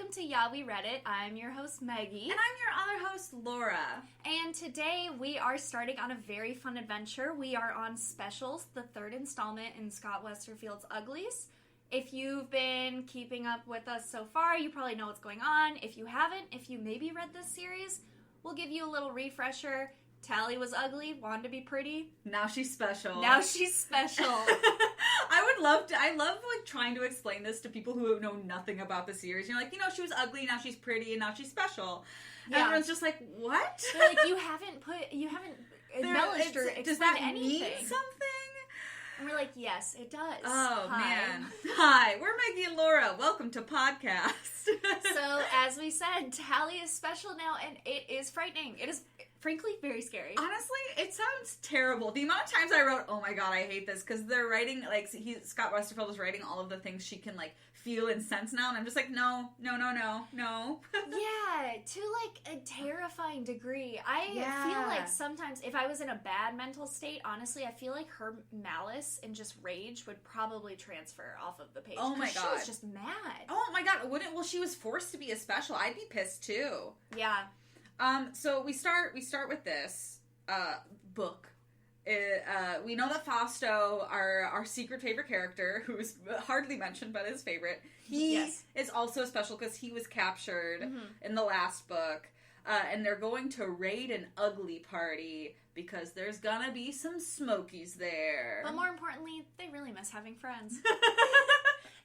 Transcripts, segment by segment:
welcome to Yeah, We Read It. I'm your host, Maggie. And I'm your other host, Laura. And today we are starting on a very fun adventure. We are on Specials, the third installment in Scott Westerfeld's Uglies. If you've been keeping up with us so far, you probably know what's going on. If you haven't, if you maybe read this series, we'll give you a little refresher. Tally was ugly, wanted to be pretty. Now she's special. Now she's special. I love like trying to explain this to people who know nothing about the series. You're like, she was ugly, now she's pretty, and now she's special. And everyone's just like, what? They're like, you haven't embellished or explained does that anything. Mean something? And we're like, yes, it does. Oh, Hi. man. Hi, we're Maggie and Laura. Welcome to podcast. So, as we said, Tally is special now, and it is frightening. It is, frankly, very scary. Honestly, it sounds terrible. The amount of times I wrote, oh my god, I hate this, because they're writing, like, Scott Westerfeld is writing all of the things she can, like, feel and sense now, and I'm just like, no. Yeah, to, like, a terrifying degree. I feel like sometimes, if I was in a bad mental state, honestly, I feel like her malice and just rage would probably transfer off of the page. Oh my god. She was just mad. Oh my god, well, she was forced to be a special. I'd be pissed, too. Yeah. So we start with this book. We know that Fausto, our secret favorite character, who's hardly mentioned but is favorite, he is also special because he was captured in the last book, and they're going to raid an ugly party because there's gonna be some smokies there. But more importantly, they really miss having friends.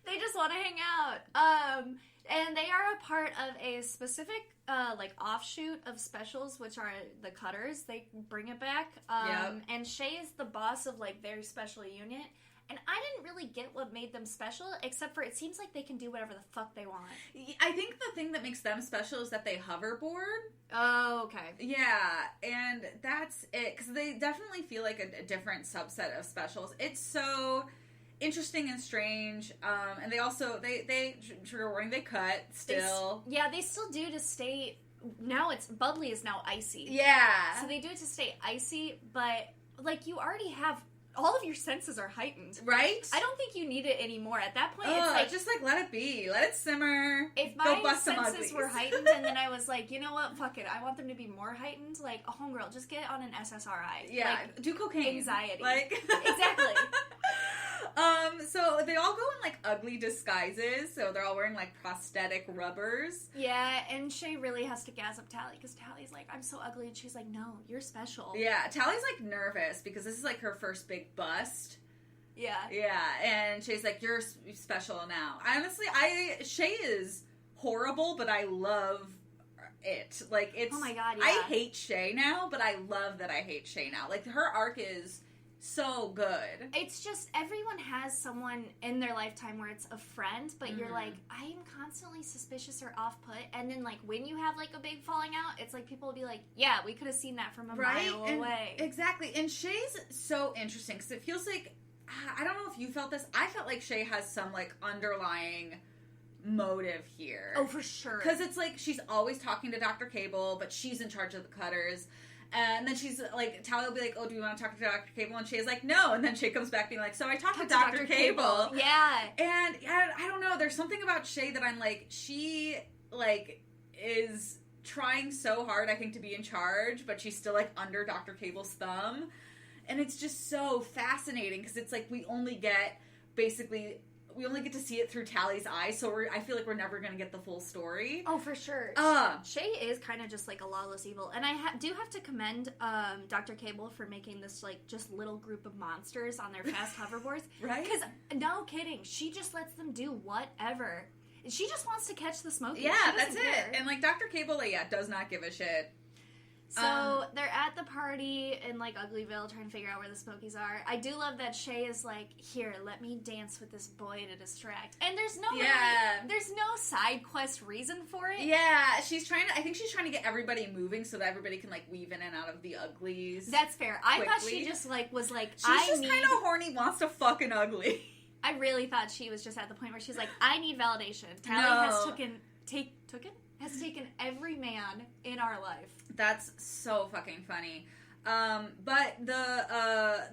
They just want to hang out. And they are a part of a specific, offshoot of Specials, which are the Cutters. They bring it back. And Shay is the boss of, their special unit. And I didn't really get what made them special, except for it seems like they can do whatever the fuck they want. I think the thing that makes them special is that they hoverboard. Oh, okay. Yeah, and that's it, because they definitely feel like a different subset of Specials. It's so interesting and strange, and they also, they trigger warning, they cut, still. They still do to stay, now bubbly is now icy. Yeah. So they do it to stay icy, but, you already have, all of your senses are heightened. Right? I don't think you need it anymore. At that point, it's just, let it be. Let it simmer. If my senses were heightened, and then I was like, you know what, fuck it, I want them to be more heightened, a homegirl, just get on an SSRI. Yeah, do cocaine. Anxiety. Exactly. So they all go in, ugly disguises, so they're all wearing, prosthetic rubbers. Yeah, and Shay really has to gas up Tally, because Tally's like, I'm so ugly, and she's like, no, you're special. Yeah, Tally's, nervous, because this is, her first big bust. Yeah. Yeah, and Shay's like, you're special now. Honestly, Shay is horrible, but I love it. It's... Oh my god, yeah. I hate Shay now, but I love that I hate Shay now. Her arc is so good. It's just, everyone has someone in their lifetime where it's a friend, but you're like, I am constantly suspicious or off-put, and then, when you have, a big falling out, it's people will be like, yeah, we could have seen that from a mile away. Exactly, and Shay's so interesting, because it feels like, I don't know if you felt this, I felt like Shay has some, underlying motive here. Oh, for sure. Because it's she's always talking to Dr. Cable, but she's in charge of the Cutters. And then she's Tally will be like, oh, do you want to talk to Dr. Cable? And Shay's like, no. And then Shay comes back being like, so I talked to Dr. Cable. Yeah. And I don't know. There's something about Shay that I'm she, is trying so hard, I think, to be in charge, but she's still, under Dr. Cable's thumb. And it's just so fascinating, because it's we only get to see it through Tally's eyes, so I feel like we're never going to get the full story. Oh, for sure. Shay is kind of just a lawless evil. And I do have to commend Dr. Cable for making this, just little group of monsters on their fast hoverboards. Right? Because, no kidding, she just lets them do whatever. She just wants to catch the smokies. Yeah, that's it. And, Dr. Cable, does not give a shit. So, they're at the party in, Uglyville trying to figure out where the Smokies are. I do love that Shay is here, let me dance with this boy to distract. And there's no there's no side quest reason for it. Yeah, I think she's trying to get everybody moving so that everybody can, weave in and out of the Uglies. That's fair. I thought she just, was she's just kind of horny, wants to fuck an ugly. I really thought she was just at the point where she's like, I need validation. Tally has taken every man in our life. That's so fucking funny. But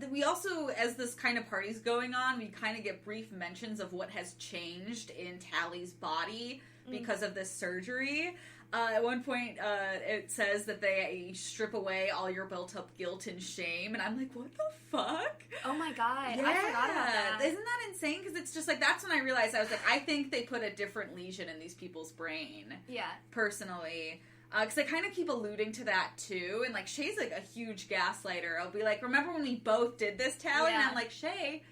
we also, as this kind of party's going on, we kind of get brief mentions of what has changed in Tally's body because of this surgery. At one point, it says that they strip away all your built-up guilt and shame, and I'm like, what the fuck? Oh my god, yeah. I forgot about that. Isn't that insane? Because it's just like, that's when I realized, I was like, I think they put a different lesion in these people's brain. Yeah. Personally. Because I kind of keep alluding to that, too, and, like, Shay's, like, a huge gaslighter. I'll be like, remember when we both did this, Tally? Yeah. And I'm like, Shay...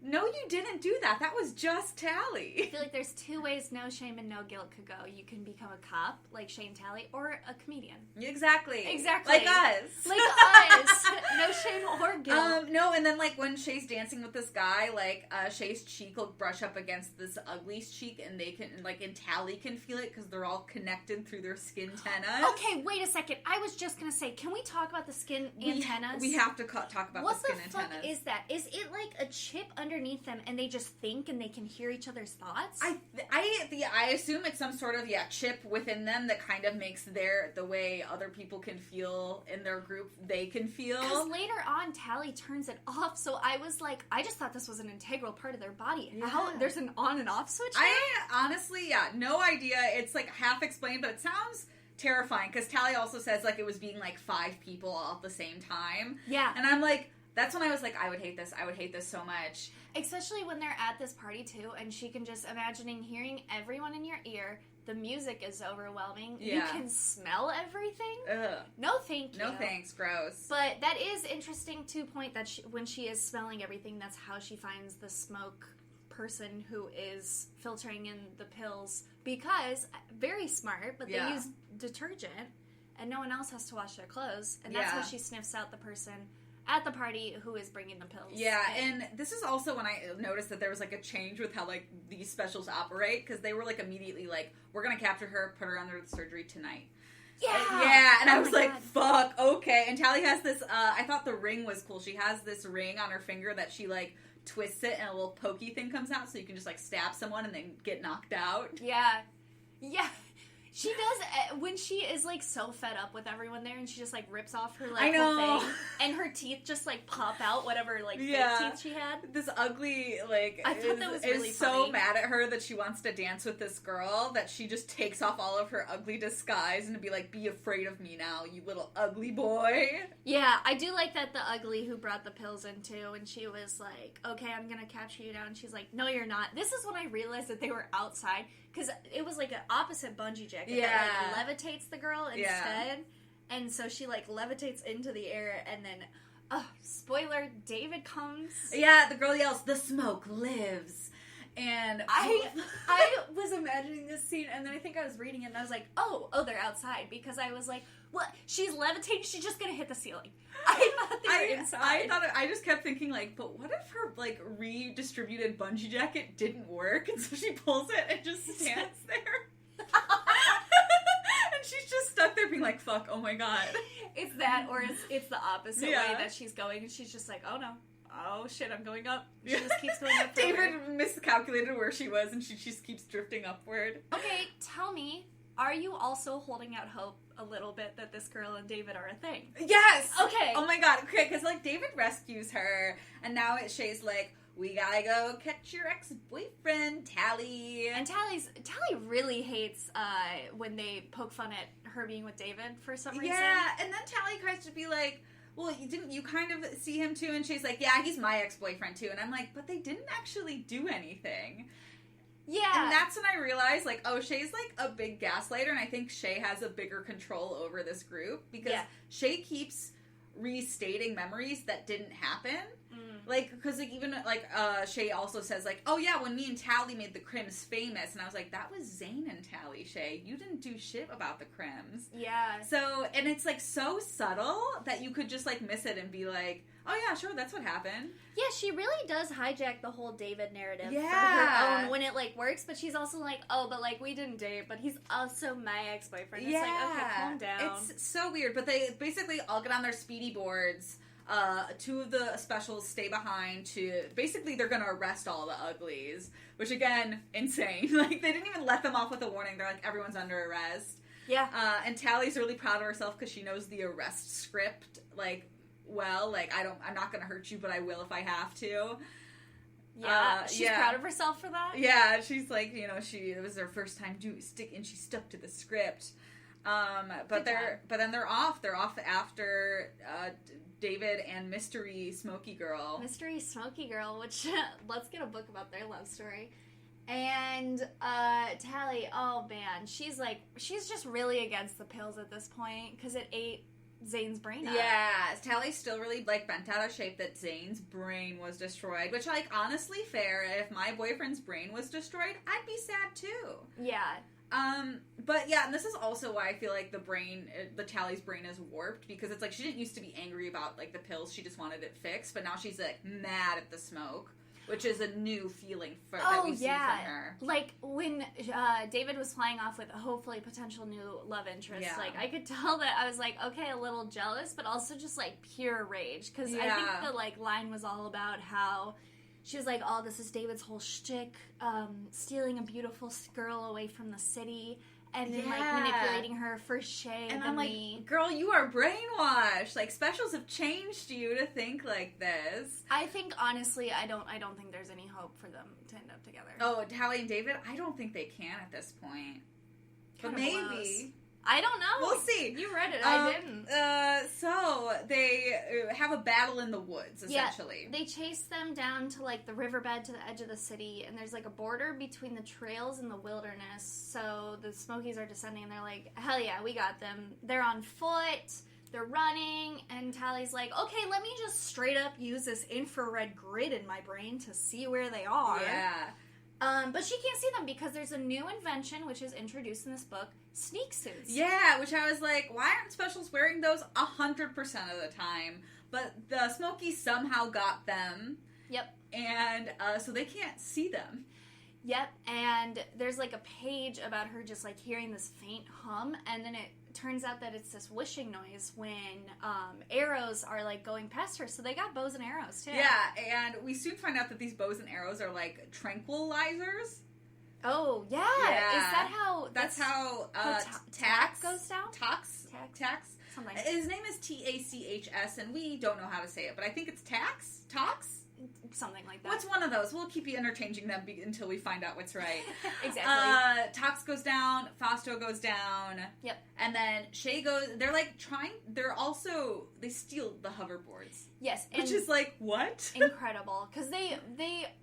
No, you didn't do that. That was just Tally. I feel like there's two ways no shame and no guilt could go. You can become a cop, like Shay and Tally, or a comedian. Exactly. Like us. Like us. No shame or guilt. No, and then, like, when Shay's dancing with this guy, like, Shay's cheek will brush up against this Uglies cheek, and they can, like, and Tally can feel it because they're all connected through their skin antennas. Okay, wait a second. I was just gonna say, can we talk about the skin antennas? We have to talk about the skin antennas. What the fuck is that? Is it like a chip underneath them, and they just think and they can hear each other's thoughts? I assume it's some sort of chip within them that kind of makes the way other people can feel in their group, they can feel. Because later on, Tally turns it off, so I was like, I just thought this was an integral part of their body. Yeah. How there's an on and off switch? I honestly, no idea. It's like half explained, but it sounds terrifying because Tally also says like it was being like 5 people all at the same time. Yeah, and I'm like. That's when I was like, I would hate this. I would hate this so much. Especially when they're at this party, too, and she can just imagining hearing everyone in your ear. The music is overwhelming. Yeah. You can smell everything. Ugh. No thank you. No thanks. Gross. But that is interesting to point that when she is smelling everything, that's how she finds the smoke person who is filtering in the pills. Because, very smart, but they use detergent, and no one else has to wash their clothes. And that's how she sniffs out the person at the party who is bringing the pills. Yeah, and this is also when I noticed that there was, like, a change with how, like, these specials operate, because they were, like, immediately, like, we're gonna capture her, put her under the surgery tonight. Yeah! And I was like, fuck, okay. And Tally has this, I thought the ring was cool. She has this ring on her finger that she, like, twists it and a little pokey thing comes out so you can just, like, stab someone and then get knocked out. Yeah. Yeah. She does, when she is, like, so fed up with everyone there, and she just, like, rips off her, like, whole thing, and her teeth just, like, pop out, whatever, like, fake teeth she had. This ugly, like, I thought that was really is funny. so mad at her that she wants to dance with this girl that she just takes off all of her ugly disguise and to be like, be afraid of me now, you little ugly boy. Yeah, I do like that the ugly who brought the pills in, too, and she was like, okay, I'm gonna capture you down, and she's like, no, you're not. This is when I realized that they were outside, because it was, like, an opposite bungee jacket that, like, levitates the girl instead. And so she, like, levitates into the air, and then, spoiler, David comes. Yeah, the girl yells, the smoke lives. And I was imagining this scene, and then I think I was reading it, and I was like, oh, they're outside, because I was like, what? She's levitating, she's just gonna hit the ceiling. I thought they were inside. I just kept thinking, like, but what if her, like, redistributed bungee jacket didn't work, and so she pulls it and just stands there? And she's just stuck there being like, fuck, oh my god. It's that, or it's the opposite way that she's going, and she's just like, oh no. Oh shit, I'm going up. She just keeps going up. David miscalculated where she was, and she just keeps drifting upward. Okay, tell me, are you also holding out hope a little bit that this girl and David are a thing? Yes! Okay. Oh my god, okay, because, like, David rescues her, and now Shay's like, we gotta go catch your ex-boyfriend, Tally. And Tally really hates when they poke fun at her being with David for some reason. Yeah, and then Tally tries to be like, well, didn't you kind of see him too? And she's like, yeah, he's my ex-boyfriend too. And I'm like, but they didn't actually do anything. Yeah. And that's when I realized, like, oh, Shay's, like, a big gaslighter, and I think Shay has a bigger control over this group, because Shay keeps restating memories that didn't happen. Like, because, like, even, like, Shay also says, like, oh, yeah, when me and Tally made the Crims famous, and I was like, that was Zane and Tally, Shay. You didn't do shit about the Crims. Yeah. So, and it's, like, so subtle that you could just, like, miss it and be like, oh, yeah, sure, that's what happened. Yeah, she really does hijack the whole David narrative for her own when it, like, works, but she's also like, oh, but, like, we didn't date, but he's also my ex-boyfriend. It's like, okay, calm down. It's so weird, but they basically all get on their speedy boards. 2 of the specials stay behind to... Basically, they're going to arrest all the Uglies. Which, again, insane. Like, they didn't even let them off with a warning. They're like, everyone's under arrest. Yeah. And Tally's really proud of herself because she knows the arrest script, like, well. Like, I'm not going to hurt you, but I will if I have to. Yeah, she's proud of herself for that. Yeah, she's like, you know, it was her first time and she stuck to the script. But then they're off. They're off after David and Mystery Smoky Girl. Mystery Smoky Girl, which let's get a book about their love story. And Tally, oh man, she's just really against the pills at this point because it ate Zane's brain up. Yeah, Tally's still really like bent out of shape that Zane's brain was destroyed, which like honestly fair. If my boyfriend's brain was destroyed, I'd be sad too. Yeah. But yeah, and this is also why I feel like the Tally's brain is warped, because it's like she didn't used to be angry about like the pills, she just wanted it fixed, but now she's like mad at the smoke, which is a new feeling that we see from her. Like when David was flying off with a hopefully potential new love interest, like I could tell that I was like, okay, a little jealous, but also just like pure rage, because I think the like line was all about how she was like, oh, this is David's whole shtick, stealing a beautiful girl away from the city, and then, like, manipulating her for Shay and I'm like, girl, you are brainwashed. Like, specials have changed you to think like this. I think, honestly, I don't think there's any hope for them to end up together. Oh, Tally and David? I don't think they can at this point. But maybe. Blows. I don't know. We'll see. You read it. I didn't. So they have a battle in the woods, essentially. Yeah, they chase them down to, like, the riverbed to the edge of the city, and there's, like, a border between the trails and the wilderness, so the Smokies are descending, and they're like, hell yeah, we got them. They're on foot, they're running, and Tally's like, okay, let me just straight up use this infrared grid in my brain to see where they are. Yeah. But she can't see them because there's a new invention, which is introduced in this book, sneak suits. Yeah, which I was like, why aren't specials wearing those 100% of the time? But the Smokies somehow got them. Yep. And so they can't see them. Yep, and there's like a page about her just like hearing this faint hum, and then it turns out that it's this whooshing noise when arrows are like going past her, so they got bows and arrows too. Yeah, and we soon find out that these bows and arrows are like tranquilizers. Oh, yeah. Is that how... That's how Tax goes down? Tax. Something. His name is Tachs, and we don't know how to say it, but I think it's Tax? Tox? Something like that. What's one of those? We'll keep you interchanging them until we find out what's right. Exactly. Tox goes down, Fausto goes down. Yep. And then Shay goes... They steal the hoverboards. Yes. Which is like, what? Incredible. Because they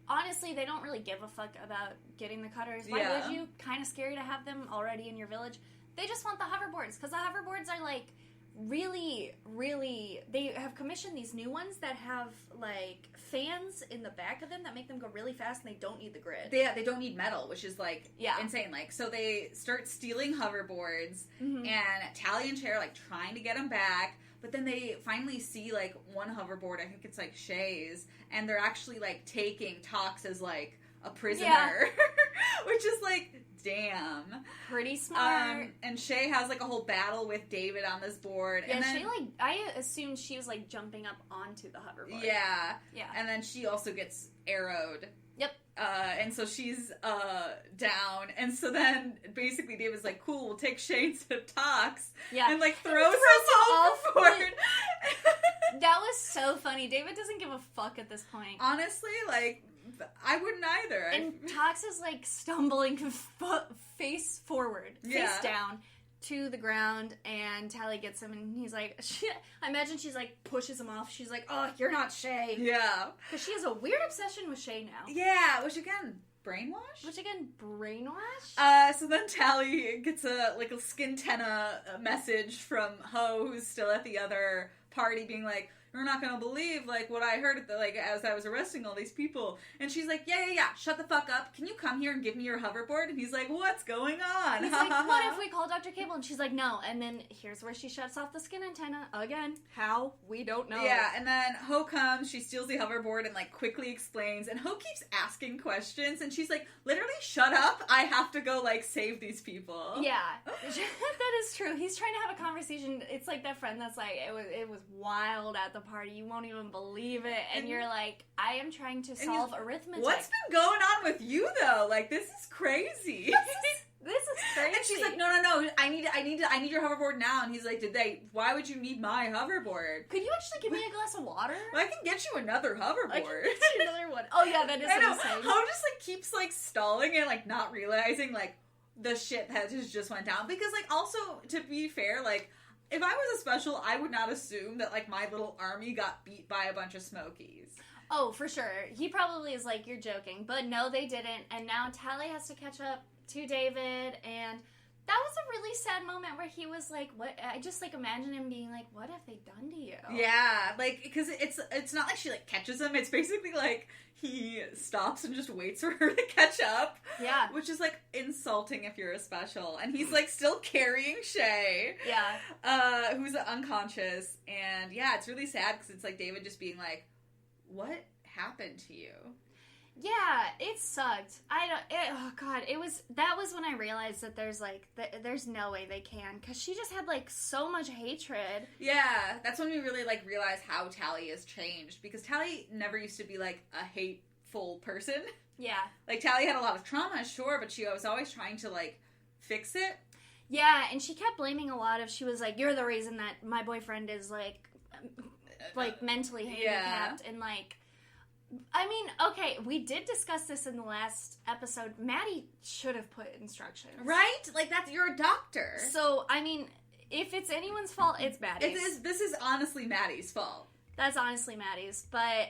honestly, they don't really give a fuck about getting the cutters. Why would you? Kind of scary to have them already in your village. They just want the hoverboards, because the hoverboards are like really, really... They have commissioned these new ones that have like fans in the back of them that make them go really fast, and they don't need the grid. They don't need metal, which is like insane. Like, so they start stealing hoverboards, and Tally and Shay are like trying to get them back. But then they finally see, like, one hoverboard, I think it's, like, Shay's, and they're actually, like, taking Tox as, like, a prisoner. Which is, like, damn. Pretty smart. And Shay has, like, a whole battle with David on this board. Yeah, and then, Shay, like, I assumed she was, like, jumping up onto the hoverboard. Yeah. Yeah. And then she also gets arrowed. Yep. And so she's down, and so then basically David's like, cool, we'll take Shay instead of Tox, and like throws us overboard. That was so funny. David doesn't give a fuck at this point. Honestly, like, I wouldn't either. And Tox is like stumbling face forward, face down to the ground, and Tally gets him, and he's like, I imagine she's like, pushes him off. She's like, oh, you're not Shay. Yeah. Because she has a weird obsession with Shay now. Yeah, which again, brainwash? So then Tally gets a skin tenna message from Ho, who's still at the other party, being like, you're not gonna believe, like, what I heard at as I was arresting all these people. And she's like, yeah, shut the fuck up. Can you come here and give me your hoverboard? And he's like, what's going on? He's like, what if we call Dr. Cable? And she's like, no. And then here's where she shuts off the skin antenna. Again, how? We don't know. Yeah, and then Ho comes, she steals the hoverboard and, like, quickly explains. And Ho keeps asking questions, and she's like, literally, shut up. I have to go, like, save these people. Yeah, that is true. He's trying to have a conversation. It's like that friend that's like, it was wild at the party. You won't even believe it. And you're like, I am trying to solve arithmetic. What's been going on with you, though? Like, this is crazy. This is crazy. And she's like, no, I need your hoverboard now. And he's like, why would you need my hoverboard? Could you actually give me a glass of water? I can get you another hoverboard. I can get you another one. Oh yeah, that is insane. How just like keeps like stalling and like not realizing like the shit that just went down. Because like also, to be fair, like if I was a special, I would not assume that like my little army got beat by a bunch of Smokies. Oh, for sure. He probably is like, you're joking. But no, they didn't. And now Tally has to catch up to David. And that was a really sad moment where he was like, what? I just like imagine him being like, what have they done to you? Yeah, like, because it's not like she like catches him. It's basically like he stops and just waits for her to catch up. Yeah. Which is like insulting if you're a special. And he's like still carrying Shay. Yeah. Who's unconscious. And yeah, it's really sad because it's like David just being like, what happened to you? Yeah, it sucked. That was when I realized that there's no way they can, because she just had like so much hatred. Yeah, that's when we really like realized how Tally has changed, because Tally never used to be like a hateful person. Yeah. Like Tally had a lot of trauma, sure, but she was always trying to like fix it. Yeah, and she kept blaming a lot of, she was like, you're the reason that my boyfriend is like mentally handicapped. And like, I mean, okay, we did discuss this in the last episode. Maddie should have put instructions, right? Like, you're a doctor. So I mean, if it's anyone's fault, it's Maddie's. This is honestly Maddie's fault. That's honestly Maddie's. But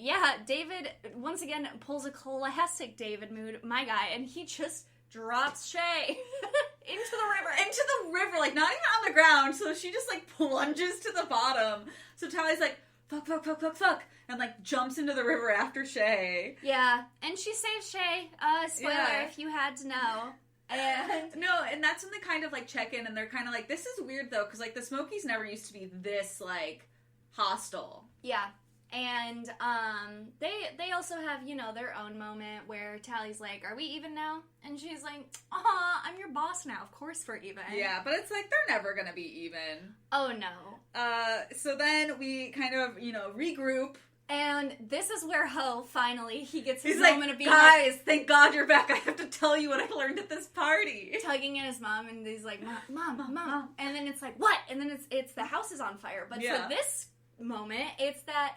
yeah, David once again pulls a classic David mood, my guy, and he just drops Shay into the river, like not even on the ground. So she just like plunges to the bottom. So Tally's like, fuck, and like jumps into the river after Shay. Yeah, and she saves Shay. Spoiler if you had to know. And that's when they kind of like check in, and they're kind of like, this is weird though, because like the Smokies never used to be this like hostile. Yeah. And they also have, you know, their own moment where Tally's like, are we even now? And she's like, I'm your boss now. Of course we're even. Yeah, but it's like, they're never gonna be even. Oh, no. So then we kind of, you know, regroup. And this is where he gets his He's moment like, of being guys, thank God you're back. I have to tell you what I learned at this party. Tugging at his mom, and he's like, mom. And then it's like, what? And then it's the house is on fire. But for this moment, it's that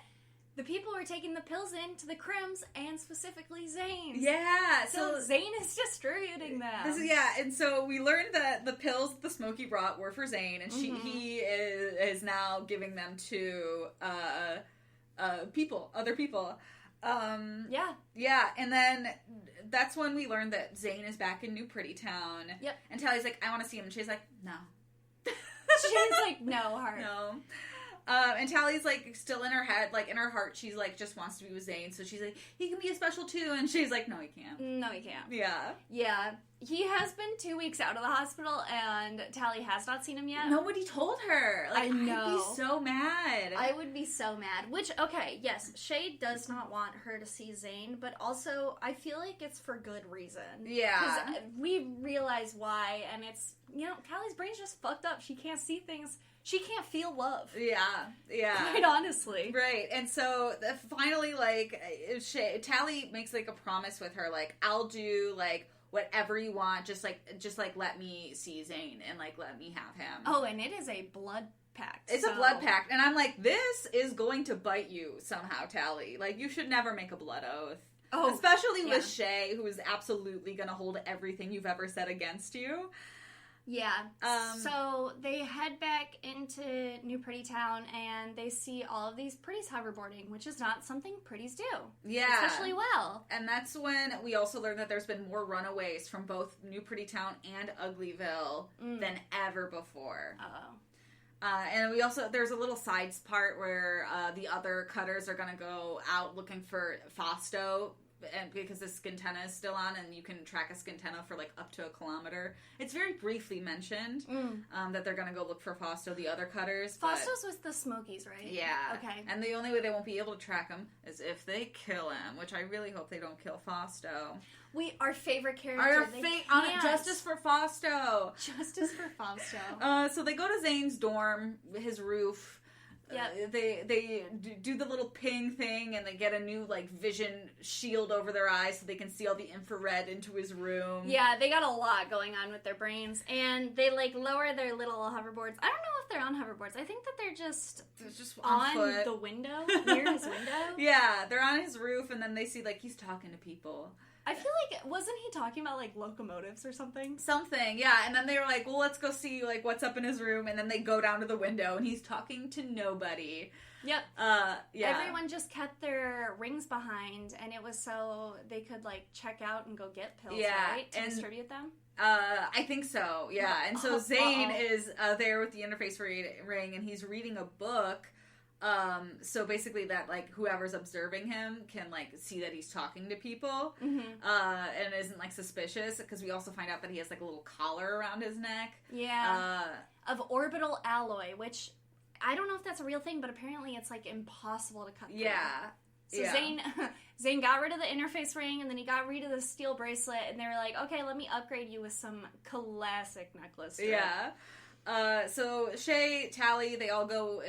the people are taking the pills into the Crims, and specifically Zane. Yeah. So Zane is distributing them. And so we learned that the pills that the Smokey brought were for Zane, and he is now giving them to other people. Yeah, and then that's when we learned that Zane is back in New Pretty Town. Yep. And Tally's like, I want to see him. And she's like, no. She's like, no, heart. No. And Tally's like still in her head, like in her heart, she's like just wants to be with Zane. So she's like, he can be a special too. And she's like, no, he can't. No, he can't. Yeah. Yeah. He has been 2 weeks out of the hospital, and Tally has not seen him yet. Nobody told her. Like, I know. I'd be so mad. I would be so mad. Which, okay, yes, Shay does not want her to see Zane, but also I feel like it's for good reason. Yeah. Because we realize why, and it's, you know, Tally's brain's just fucked up. She can't see things. She can't feel love. Yeah. Quite honestly. Right. And so finally, like, Tally makes like a promise with her, like, I'll do like whatever you want, just like let me see Zane and like let me have him. Oh, and it is a blood pact. It's a blood pact, and I'm like, this is going to bite you somehow, Tally. Like, you should never make a blood oath. Oh, especially with Shay, who is absolutely going to hold everything you've ever said against you. Yeah. So they head back into New Pretty Town, and they see all of these pretties hoverboarding, which is not something pretties do. Yeah. Especially well. And that's when we also learned that there's been more runaways from both New Pretty Town and Uglyville than ever before. And we also, there's a little sides part where the other cutters are going to go out looking for Fausto, and because the Skintenna is still on, and you can track a Skintenna for like up to 1 kilometer. It's very briefly mentioned that they're gonna go look for Fausto, the other cutters. Fausto's with the Smokies, right? Yeah. Okay. And the only way they won't be able to track him is if they kill him, which I really hope they don't kill Fausto. Our favorite character. Justice for Fausto. Justice for Fausto. So they go to Zane's dorm, his roof. they do the little ping thing, and they get a new like vision shield over their eyes so they can see all the infrared into his room. Yeah, they got a lot going on with their brains, and they like lower their little hoverboards. I don't know if they're on hoverboards. I think that they're just on foot. The window, near his window. Yeah, they're on his roof, and then they see like he's talking to people. I feel like, wasn't he talking about, like, locomotives or something? Something, yeah. And then they were like, well, let's go see, like, what's up in his room. And then they go down to the window, and he's talking to nobody. Yep. Yeah. Everyone just kept their rings behind, and it was so they could, like, check out and go get pills, right? To distribute them? I think so, yeah. And so Zane is there with the interface ring, and he's reading a book. So basically that, like, whoever's observing him can, like, see that he's talking to people, and isn't, like, suspicious, because we also find out that he has, like, a little collar around his neck. Yeah. Of orbital alloy, which, I don't know if that's a real thing, but apparently it's, like, impossible to cut through. Yeah. So Zane got rid of the interface ring, and then he got rid of the steel bracelet, and they were like, okay, let me upgrade you with some classic necklace strip. Yeah. So Shay, Tally, they go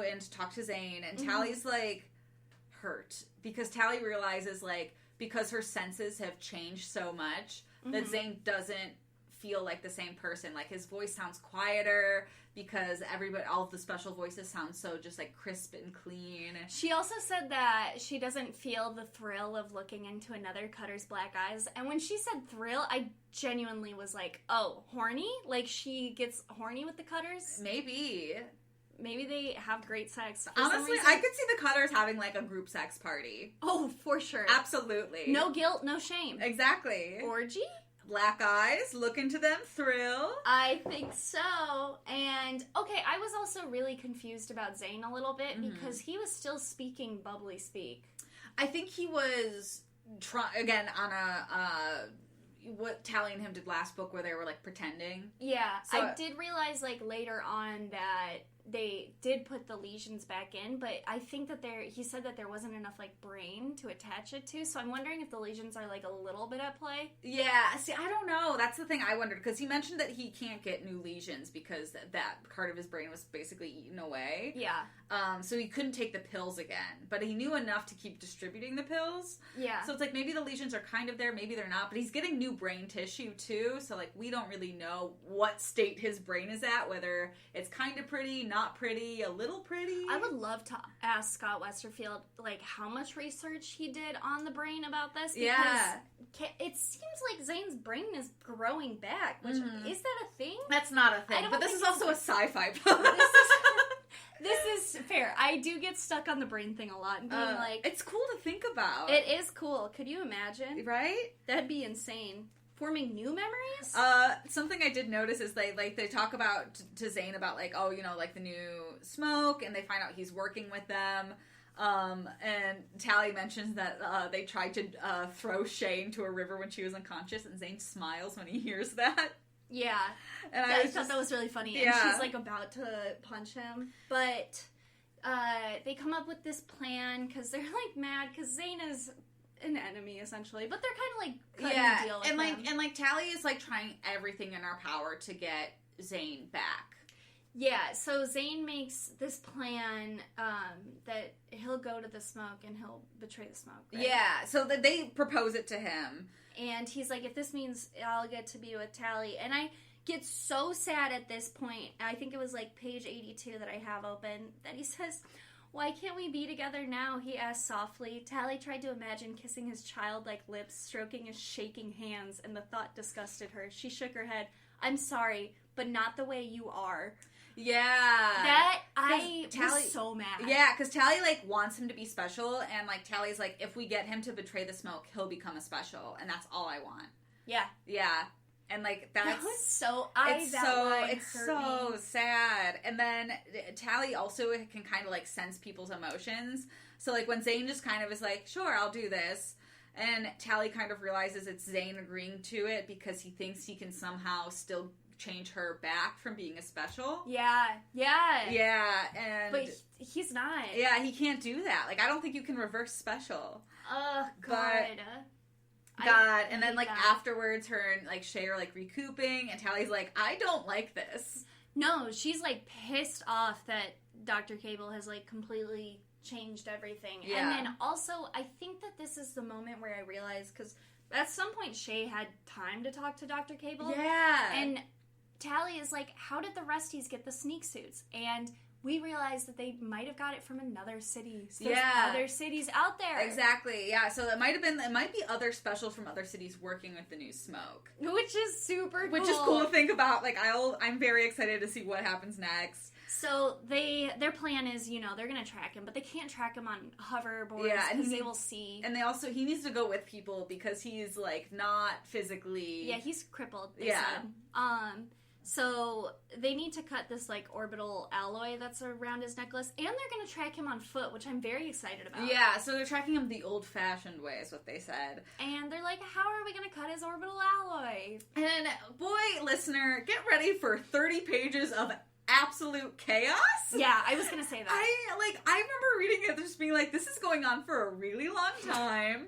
in to talk to Zane, and Tally's, like, hurt, because Tally realizes, like, because her senses have changed so much, that Zane doesn't feel like the same person. Like, his voice sounds quieter, because all of the special voices sound so just, like, crisp and clean. She also said that she doesn't feel the thrill of looking into another Cutter's black eyes, and when she said thrill, I genuinely was like, oh, horny? Like, she gets horny with the Cutters? Maybe they have great sex. Honestly, I could see the Cutters having, like, a group sex party. Oh, for sure. Absolutely. No guilt, no shame. Exactly. Orgy? Black eyes, look into them, thrill. I think so. And, okay, I was also really confused about Zane a little bit, because he was still speaking bubbly speak. I think he was, again, on what Tally and him did last book, where they were, like, pretending. Yeah, so, I did realize, like, later on that they did put the lesions back in, but I think that he said that there wasn't enough, like, brain to attach it to, so I'm wondering if the lesions are, like, a little bit at play. Yeah, see, I don't know. That's the thing I wondered, because he mentioned that he can't get new lesions because that part of his brain was basically eaten away. Yeah. So he couldn't take the pills again, but he knew enough to keep distributing the pills. Yeah. So it's like, maybe the lesions are kind of there, maybe they're not, but he's getting new brain tissue, too, so, like, we don't really know what state his brain is at, whether it's kind of pretty, not pretty, a little pretty. I would love to ask Scott Westerfield, like, how much research he did on the brain about this, because it seems like Zane's brain is growing back, which, is that a thing? That's not a thing, but this is also a sci-fi book. This is fair. I do get stuck on the brain thing a lot, and being like... It's cool to think about. It is cool. Could you imagine? Right? That'd be insane. Forming new memories? Something I did notice is they talk about to Zane about, like, oh, you know, like, the new smoke, and they find out he's working with them. And Tally mentions that they tried to throw Shay into a river when she was unconscious, and Zane smiles when he hears that. Yeah. And I thought that was really funny. Yeah. And she's, like, about to punch him. But they come up with this plan because they're, like, mad because Zane is an enemy, essentially. But they're kind of, like, cutting a deal with him. And, like, Tally is, like, trying everything in her power to get Zane back. Yeah, so Zane makes this plan that he'll go to the smoke and he'll betray the smoke, right? Yeah, so that they propose it to him. And he's like, if this means I'll get to be with Tally. And I get so sad at this point. I think it was, like, page 82 that I have open, that he says, why can't we be together now? He asked softly. Tally tried to imagine kissing his childlike lips, stroking his shaking hands, and the thought disgusted her. She shook her head. I'm sorry, but not the way you are. Yeah. I was so mad. Yeah, because Tally, like, wants him to be special, and, like, Tally's like, if we get him to betray the smoke, he'll become a special, and that's all I want. Yeah. Yeah. And, like, that's... That was so... It's so sad. And then Tally also can kind of, like, sense people's emotions. So, like, when Zane just kind of is like, sure, I'll do this, and Tally kind of realizes it's Zane agreeing to it because he thinks he can somehow still change her back from being a special. Yeah, and... But he's not. Yeah, he can't do that. Like, I don't think you can reverse special. Oh, God. And then, like, afterwards, her and, like, Shay are, like, recouping, and Tally's like, I don't like this. No, she's, like, pissed off that Dr. Cable has, like, completely changed everything. Yeah. And then also, I think that this is the moment where I realized, because at some point Shay had time to talk to Dr. Cable. Yeah. And Tally is like, how did the Rusties get the sneak suits? And we realized that they might have got it from another city. So there's other cities out there. Exactly, yeah. So it might be other specials from other cities working with the new Smoke. Which is super cool. Which is cool to think about. Like, I'm very excited to see what happens next. So their plan is, you know, they're going to track him, but they can't track him on hoverboards because they will see. And he needs to go with people because he's, like, not physically... Yeah, he's crippled, they said. So they need to cut this, like, orbital alloy that's around his necklace, and they're going to track him on foot, which I'm very excited about. Yeah, so they're tracking him the old-fashioned way, is what they said. And they're like, how are we going to cut his orbital alloy? And, boy, listener, get ready for 30 pages of absolute chaos. Yeah, I was going to say that. I remember reading it just being like, this is going on for a really long time.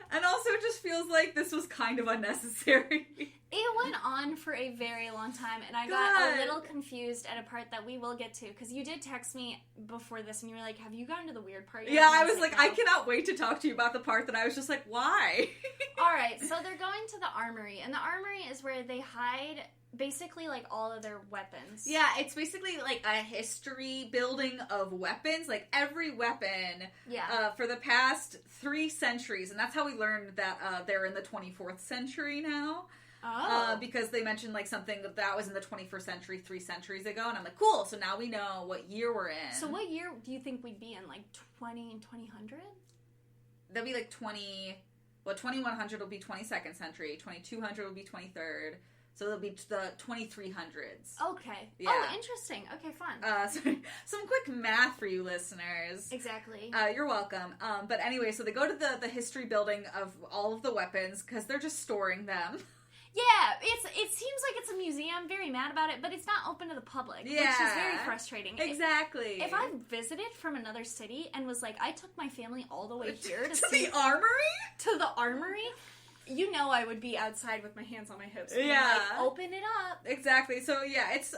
And also it just feels like this was kind of unnecessary. It went on for a very long time, and I got a little confused at a part that we will get to, because you did text me before this, and you were like, have you gotten to the weird part yet? Yeah, I was like, no. I cannot wait to talk to you about the part that I was just like, why? Alright, so they're going to the armory, and the armory is where they hide... basically, like, all of their weapons. Yeah, it's basically, like, a history building of weapons. Like, every weapon for the past 3 centuries. And that's how we learned that they're in the 24th century now. Oh. Because they mentioned, like, something that was in the 21st century 3 centuries ago. And I'm like, cool, so now we know what year we're in. So what year do you think we'd be in? Like, 2000? That'd be, like, 2100 will be 22nd century. 2200 will be 23rd. So it'll be the 2300s. Okay. Yeah. Oh, interesting. Okay, fun. So some quick math for you listeners. Exactly. You're welcome. But anyway, so they go to the history building of all of the weapons because they're just storing them. Yeah, it seems like it's a museum. Very mad about it, but it's not open to the public, which is very frustrating. Exactly. If I visited from another city and was like, I took my family all the way here to see the armory? To the armory? You know I would be outside with my hands on my hips. Yeah. Like, open it up. Exactly. So, yeah, it's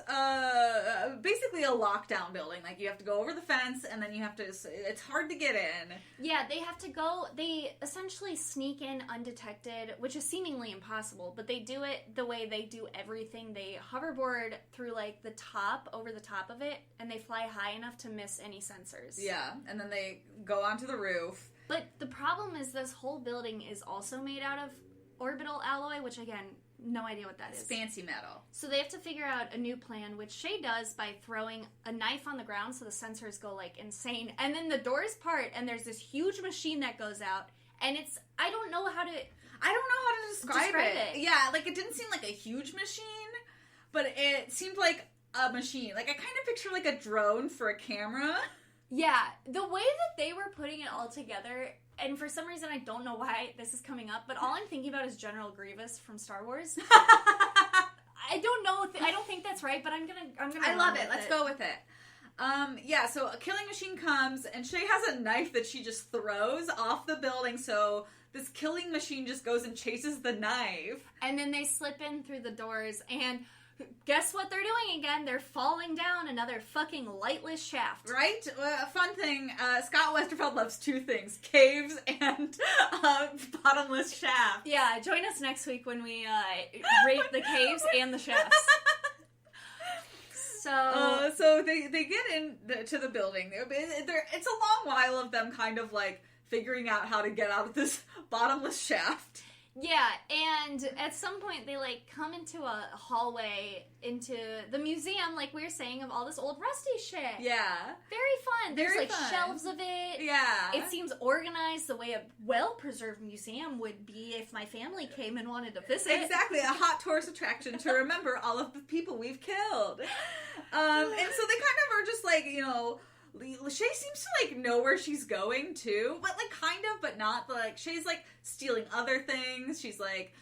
basically a lockdown building. Like, you have to go over the fence, and then you have to... It's hard to get in. Yeah, they have to go... They essentially sneak in undetected, which is seemingly impossible, but they do it the way they do everything. They hoverboard through, like, over the top of it, and they fly high enough to miss any sensors. Yeah, and then they go onto the roof. But the problem is this whole building is also made out of orbital alloy, which, again, no idea what that is. It's fancy metal. So they have to figure out a new plan, which Shay does by throwing a knife on the ground so the sensors go, like, insane. And then the doors part, and there's this huge machine that goes out, and it's... I don't know how to describe it. Yeah, like, it didn't seem like a huge machine, but it seemed like a machine. Like, I kind of picture, like, a drone for a camera. Yeah, the way that they were putting it all together, and for some reason I don't know why this is coming up, but all I'm thinking about is General Grievous from Star Wars. I don't know. I don't think that's right, but I'm gonna. I love it. Let's go with it. Yeah. So a killing machine comes, and Shay has a knife that she just throws off the building. So this killing machine just goes and chases the knife, and then they slip in through the doors and. Guess what they're doing again? They're falling down another fucking lightless shaft. Right? A fun thing, Scott Westerfeld loves 2 things. Caves and bottomless shafts. Yeah, join us next week when we rate the caves and the shafts. So they get to the building. It's a long while of them kind of like figuring out how to get out of this bottomless shaft. Yeah, and at some point they, like, come into a hallway into the museum, like we were saying, of all this old rusty shit. Yeah. Very fun. There's, Very like, fun. shelves of it. Yeah. It seems organized the way a well-preserved museum would be if my family came and wanted to visit. Exactly. A hot tourist attraction to remember all of the people we've killed. And so they kind of are just, like, you know... Shay seems to, like, know where she's going, too. But, like, kind of, but not. Like, Shay's, like, stealing other things. She's, like,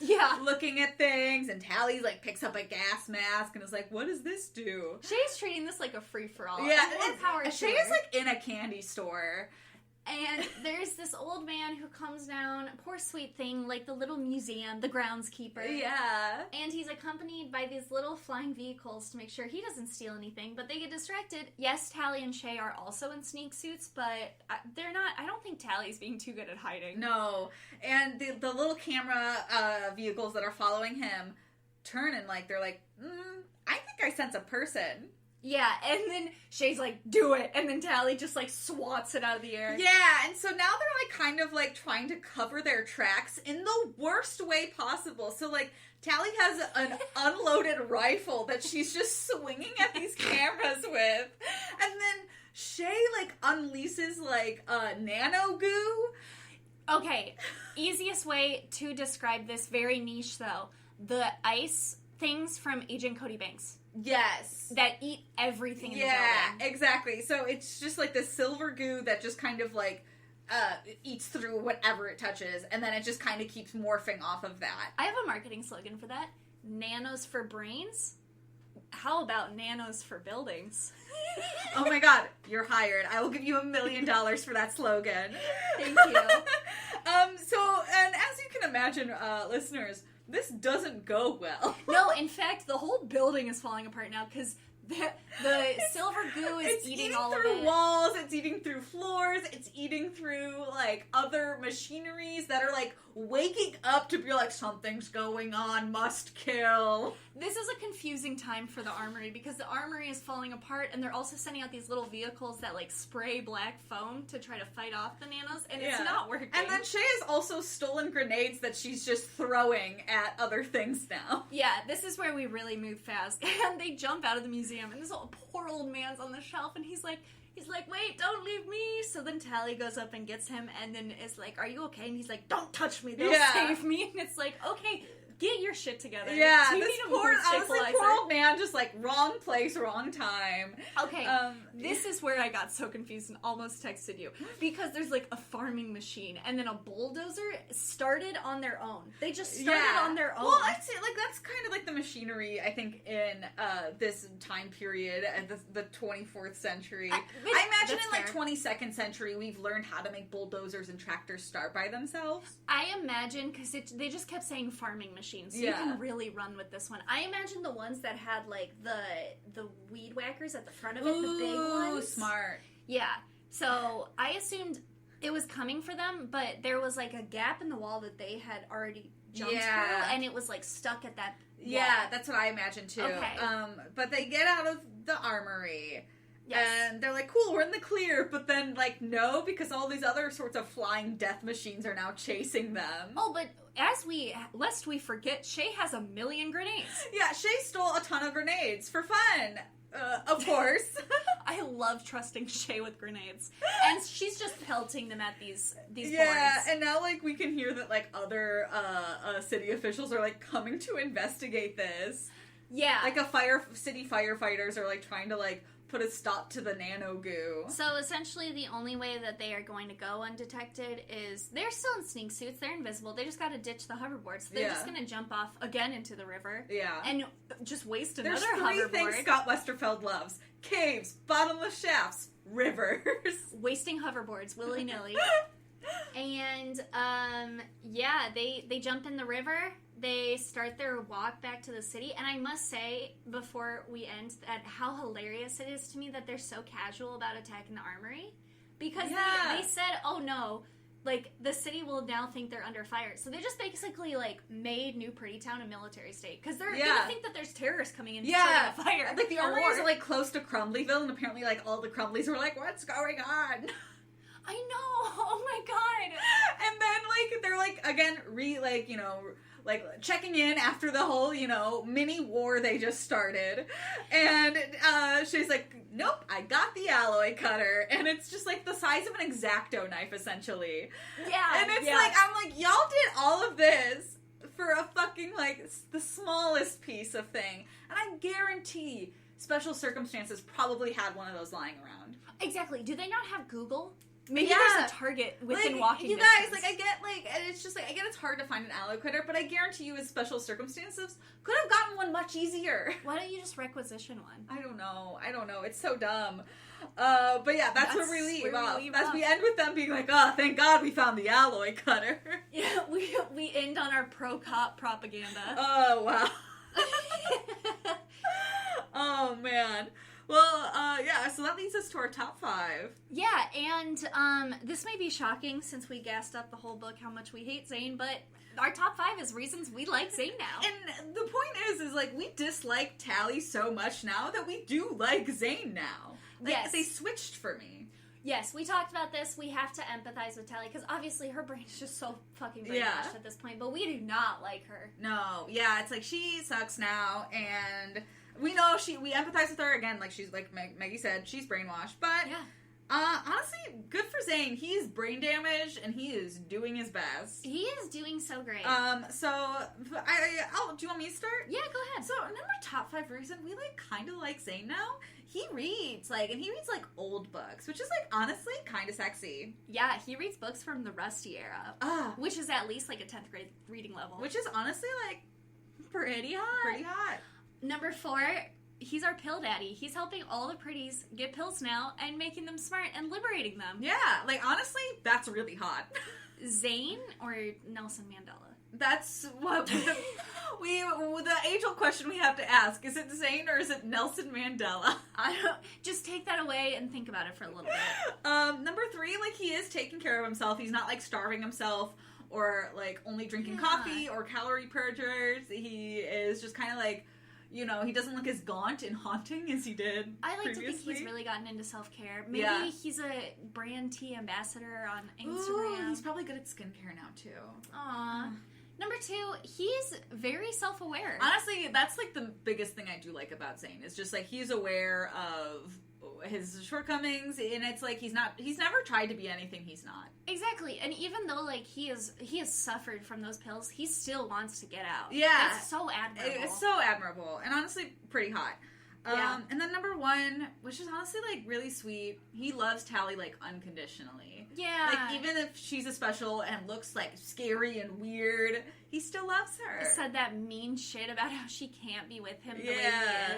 looking at things. And Tally, like, picks up a gas mask and is like, what does this do? Shay's treating this like a free-for-all. Yeah. And Shay is, like, in a candy store. And there's this old man who comes down, poor sweet thing, like the little museum, the groundskeeper. Yeah. And he's accompanied by these little flying vehicles to make sure he doesn't steal anything, but they get distracted. Yes, Tally and Shay are also in sneak suits, but they're not, I don't think Tally's being too good at hiding. No. And the little camera vehicles that are following him turn and they're like, I think I sense a person. Yeah, and then Shay's like, do it, and then Tally just, swats it out of the air. Yeah, and so now they're, kind of, trying to cover their tracks in the worst way possible. So, Tally has an unloaded rifle that she's just swinging at these cameras with. And then Shay, unleashes, nano goo. Okay, easiest way to describe this, very niche, though. The ice things from Agent Cody Banks. Yes. That eat everything in the building. Yeah, exactly. So it's just this silver goo that just kind of eats through whatever it touches, and then it just kind of keeps morphing off of that. I have a marketing slogan for that. Nanos for brains. How about nanos for buildings? Oh my god, you're hired. I will give you $1 million for that slogan. Thank you. So, and as you can imagine, listeners, this doesn't go well. No, in fact, the whole building is falling apart now because the silver goo is eating all of it. It's eating through walls, it's eating through floors, it's eating through, other machineries that are, waking up to be something's going on, must kill. This is a confusing time for the armory because the armory is falling apart and they're also sending out these little vehicles that, spray black foam to try to fight off the nanos, and it's not working. And then Shay has also stolen grenades that she's just throwing at other things now. Yeah, this is where we really move fast. And they jump out of the museum, and this poor old man's on the shelf, and he's like, wait, don't leave me. So then Tally goes up and gets him, and then is like, are you okay? And he's like, don't touch me, they'll save me. And it's like, okay, get your shit together. Yeah, so this poor old man, just wrong place, wrong time. Okay, this is where I got so confused and almost texted you. Because there's a farming machine, and then a bulldozer started on their own. They just started on their own. Well, I'd say, that's kind of the machinery, I think, in this time period, at the 24th century. I imagine in, 22nd century, we've learned how to make bulldozers and tractors start by themselves. I imagine, because they just kept saying farming machine. So you can really run with this one. I imagine the ones that had the weed whackers at the front of it, the big ones. Smart. Yeah. So I assumed it was coming for them, but there was a gap in the wall that they had already jumped through, and it was stuck at that wall. Yeah, that's what I imagined too. Okay. But they get out of the armory. Yes. And they're like, cool, we're in the clear, but then, no, because all these other sorts of flying death machines are now chasing them. Oh, but lest we forget, Shay has 1 million grenades. Yeah, Shay stole a ton of grenades for fun. Of course. I love trusting Shay with grenades. And she's just pelting them at these boards. Yeah, and now, we can hear that, other city officials are, coming to investigate this. Yeah. City firefighters are, trying to, put a stop to the nano goo. So essentially the only way that they are going to go undetected is they're still in sneak suits, they're invisible, they just gotta ditch the hoverboards. So they're just gonna jump off again into the river. Yeah. And just waste another hoverboard. There's 3 things Scott Westerfeld loves. Caves, bottomless shafts, rivers. Wasting hoverboards willy-nilly. And, they jump in the river, they start their walk back to the city, and I must say, before we end, that how hilarious it is to me that they're so casual about attacking the armory. Because they said, oh no, the city will now think they're under fire. So they just basically, made New Prettytown a military state. Because they're gonna think that there's terrorists coming in to start a fire. The armories are, close to Crumleyville, and apparently, all the Crumleys were like, what's going on? I know! Oh my god! And then, they're, again, checking in after the whole, mini war they just started. And she's like, nope, I got the alloy cutter. And it's just, the size of an X-Acto knife, essentially. Yeah. And it's I'm y'all did all of this for a fucking, the smallest piece of thing. And I guarantee Special Circumstances probably had one of those lying around. Exactly. Do they not have Google? Maybe there's a target within walking you distance. guys, like, I get, like, and it's just, like, I get it's hard to find an ally quitter, but I guarantee you, with special circumstances, could have gotten one much easier. Why don't you just requisition one? I don't know. It's so dumb. But yeah, that's where we leave off. We end with them being like, oh, thank God we found the alloy cutter. Yeah, we end on our pro-cop propaganda. Oh, wow. Oh, man. Well, yeah, so that leads us to our top 5. Yeah, and this may be shocking since we gassed up the whole book how much we hate Zane, but our top 5 is reasons we like Zane now. And the point is like, we dislike Tally so much now that we do like Zane now. Like, yes. They switched for me. Yes, we talked about this. We have to empathize with Tally, because obviously her brain's just so fucking brainwashed at this point, but we do not like her. No, yeah, it's like, she sucks now, and we know we empathize with her, again, like, she's, like Meggie said, she's brainwashed, but, honestly, good for Zane. He's brain damaged, and he is doing his best. He is doing so great. Do you want me to start? Yeah, go ahead. So, number top 5 reason we, like, kind of like Zane now, he reads, like, old books, which is, like, honestly kind of sexy. Yeah, he reads books from the Rusty era, which is at least, like, a 10th grade reading level. Which is, honestly, like, pretty hot. Pretty hot. Number 4, he's our pill daddy. He's helping all the pretties get pills now and making them smart and liberating them. Yeah, like, honestly, that's really hot. Zane or Nelson Mandela? That's what the age-old question we have to ask. Is it Zane or is it Nelson Mandela? Just take that away and think about it for a little bit. Number 3, like, he is taking care of himself. He's not, like, starving himself or, like, only drinking coffee or calorie purgers. He is just kind of, like, you know, he doesn't look as gaunt and haunting as he did previously. To think he's really gotten into self-care. Maybe he's a brand tea ambassador on Instagram. Ooh, he's probably good at skincare now, too. Aww. Number 2, he's very self-aware. Honestly, that's, like, the biggest thing I do like about Zane. It's just, like, he's aware of his shortcomings, and it's, like, he's never tried to be anything he's not. Exactly, and even though, like, he has suffered from those pills, he still wants to get out. Yeah. It's so admirable. It's so admirable, and honestly, pretty hot. Yeah. And then number 1, which is honestly, like, really sweet, he loves Tally, like, unconditionally. Yeah. Like, even if she's a special and looks, like, scary and weird, he still loves her. Said that mean shit about how she can't be with him the way he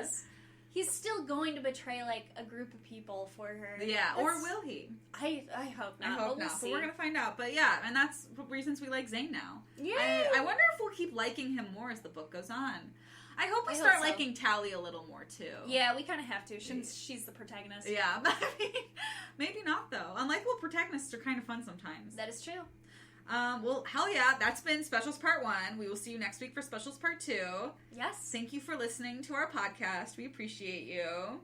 is. He's still going to betray, like, a group of people for her. Yeah, or will he? I hope not. I hope not, but we're gonna find out. But yeah, and that's reasons we like Zane now. Yeah. I wonder if we'll keep liking him more as the book goes on. I hope we start liking Tally a little more, too. Yeah, we kind of have to, since she's the protagonist. Yeah, but I mean, maybe not, though. Unlikable protagonists are kind of fun sometimes. That is true. Well, hell yeah, that's been Specials Part 1. We will see you next week for Specials Part 2. Yes. Thank you for listening to our podcast. We appreciate you.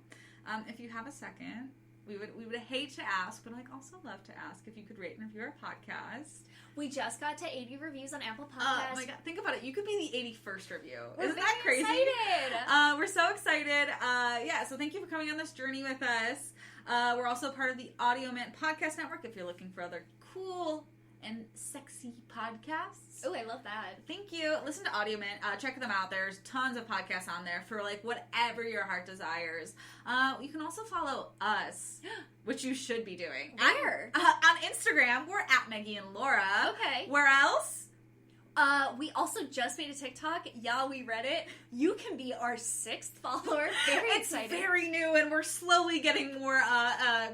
If you have a second, we would hate to ask, but like also love to ask if you could rate and review our podcast. We just got to 80 reviews on Apple Podcasts. Oh my god, think about it. You could be the 81st review. Isn't that crazy? Excited. We're so excited. Yeah, so thank you for coming on this journey with us. We're also part of the Audio Mint Podcast Network if you're looking for other cool and sexy podcasts. Oh, I love that. Thank you. Listen to Audio Mint. Check them out. There's tons of podcasts on there for like whatever your heart desires. You can also follow us, which you should be doing. Where? On Instagram, we're at Meggie and Laura. Okay. Where else? We also just made a TikTok. Yeah, we read it. You can be our 6th follower. Very excited. It's very new, and we're slowly getting more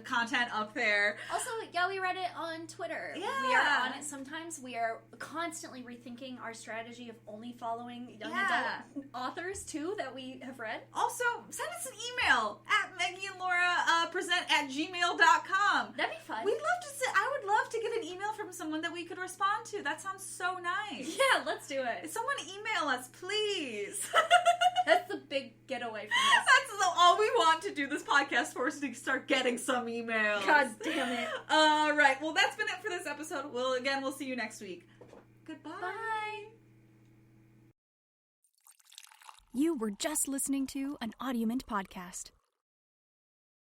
content up there. Also, yeah, we read it on Twitter. Yeah. We are on it sometimes. We are constantly rethinking our strategy of only following young adult authors, too, that we have read. Also, send us an email at MeggieandLaura present@gmail.com. That'd be fun. I would love to get an email from someone that we could respond to. That sounds so nice. Yeah, let's do it. Someone email us, please. That's the big getaway from this. That's all we want to do this podcast for, is to start getting some emails. God damn it. All right. Well, that's been it for this episode. We'll see you next week. Goodbye. Bye. You were just listening to an Audio Mint podcast.